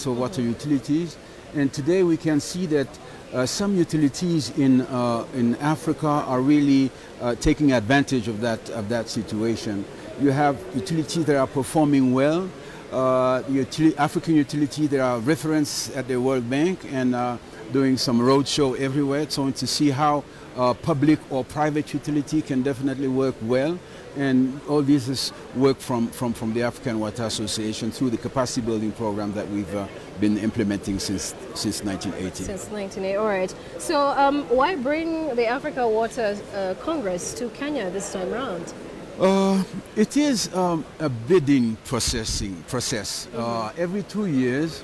So water utilities, and today we can see that some utilities in Africa are really taking advantage of that situation. You have utilities that are performing well. African utilities that are referenced at the World Bank and doing some roadshow everywhere, so to see how public or private utility can definitely work well. And all this is work from the African Water Association through the capacity building program that we've been implementing since 1980. Since 1980, all right. So why bring the Africa Water Congress to Kenya this time around? It is a bidding process. Every 2 years,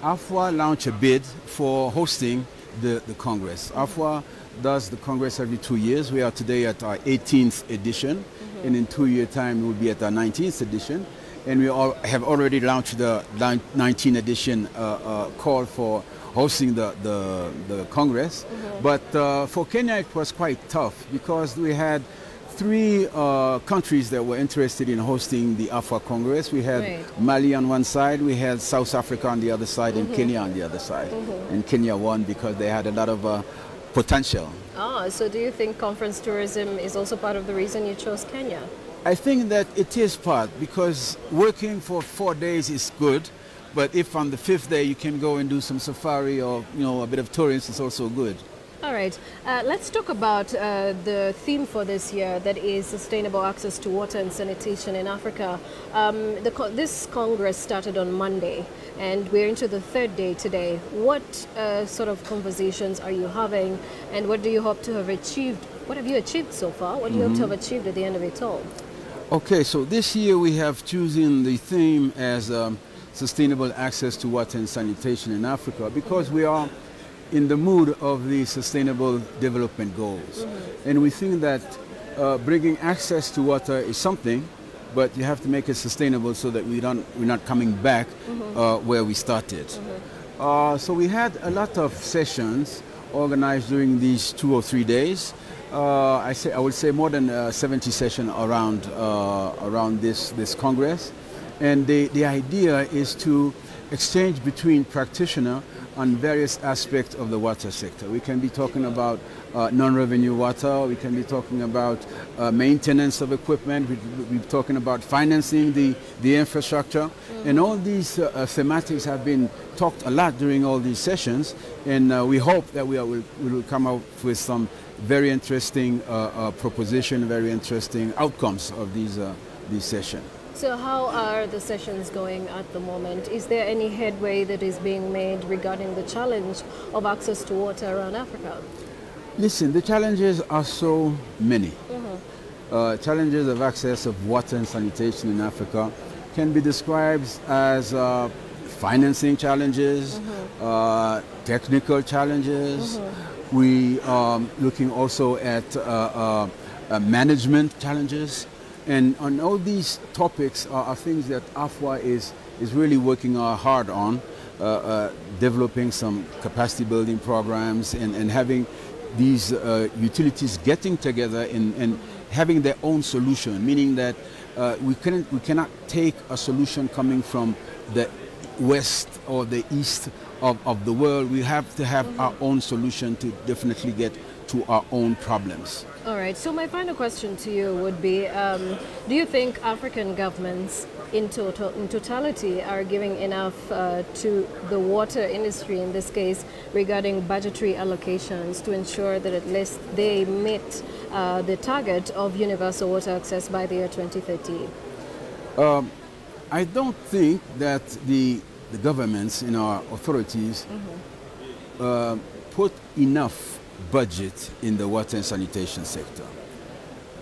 AFWA launch a bid for hosting the Congress. AFWA does the Congress every 2 years. We are today at our 18th edition, and in 2 years' time we'll be at our 19th edition. And we have already launched the 19th edition call for hosting the Congress. But for Kenya it was quite tough because we had 3 countries that were interested in hosting the AFWA Congress. We had Mali on one side, we had South Africa on the other side, and Kenya on the other side. And Kenya won because they had a lot of potential. So do you think conference tourism is also part of the reason you chose Kenya? I think that it is part, because working for 4 days is good, but if on the 5th day you can go and do some safari or a bit of tourism, it's also good. All right, let's talk about the theme for this year, that is sustainable access to water and sanitation in Africa. This Congress started on Monday and we're into the 3rd day today. What sort of conversations are you having, and what do you hope to have achieved? What have you achieved so far? What do you hope to have achieved at the end of it all? Okay, so this year we have chosen the theme as sustainable access to water and sanitation in Africa because we are in the mood of the Sustainable Development Goals. And we think that bringing access to water is something, but you have to make it sustainable so that we're not coming back where we started. So we had a lot of sessions organized during these 2 or 3 days. I would say more than 70 sessions around this Congress. And the idea is to exchange between practitioners on various aspects of the water sector. We can be talking about non-revenue water, we can be talking about maintenance of equipment, we're talking about financing the infrastructure, and all these thematics have been talked a lot during all these sessions, and we hope that we will come out with some very interesting proposition, very interesting outcomes of these sessions. So how are the sessions going at the moment? Is there any headway that is being made regarding the challenge of access to water around Africa? Listen, the challenges are so many. Challenges of access of water and sanitation in Africa can be described as financing challenges, technical challenges. We are looking also at management challenges. And on all these topics are things that AFWA is really working hard on, developing some capacity building programs and having these utilities getting together and having their own solution, meaning that we cannot take a solution coming from the west or the east of the world. We have to have our own solution to definitely get to our own problems. All right, so my final question to you would be, do you think African governments in totality are giving enough to the water industry in this case regarding budgetary allocations to ensure that at least they meet the target of universal water access by the year 2030? I don't think that the governments and our authorities put enough budget in the water and sanitation sector.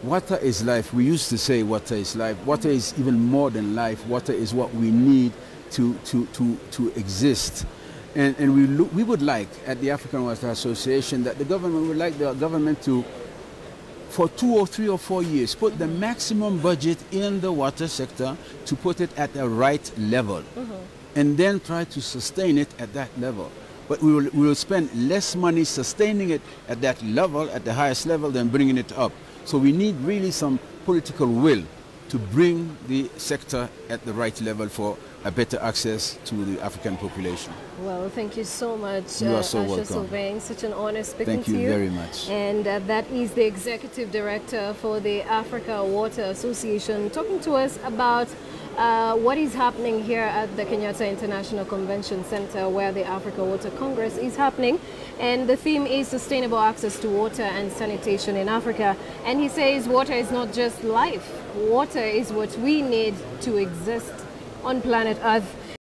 Water is life. We used to say water is life. Water is even more than life. Water is what we need to exist. And we would like at the African Water Association that the government would like the government to, for 2 or 3 or 4 years, put the maximum budget in the water sector to put it at the right level, and then try to sustain it at that level. But we will spend less money sustaining it at that level, at the highest level, than bringing it up. So we need really some political will to bring the sector at the right level for a better access to the African population. Well, thank you so much, You are so Asha welcome. Sylvain. Such an honor speaking Thank to you. you very much. And that is the Executive Director for the Africa Water Association, talking to us about what is happening here at the Kenyatta International Convention Center, where the Africa Water Congress is happening. And the theme is sustainable access to water and sanitation in Africa. And he says water is not just life. Water is what we need to exist on planet Earth.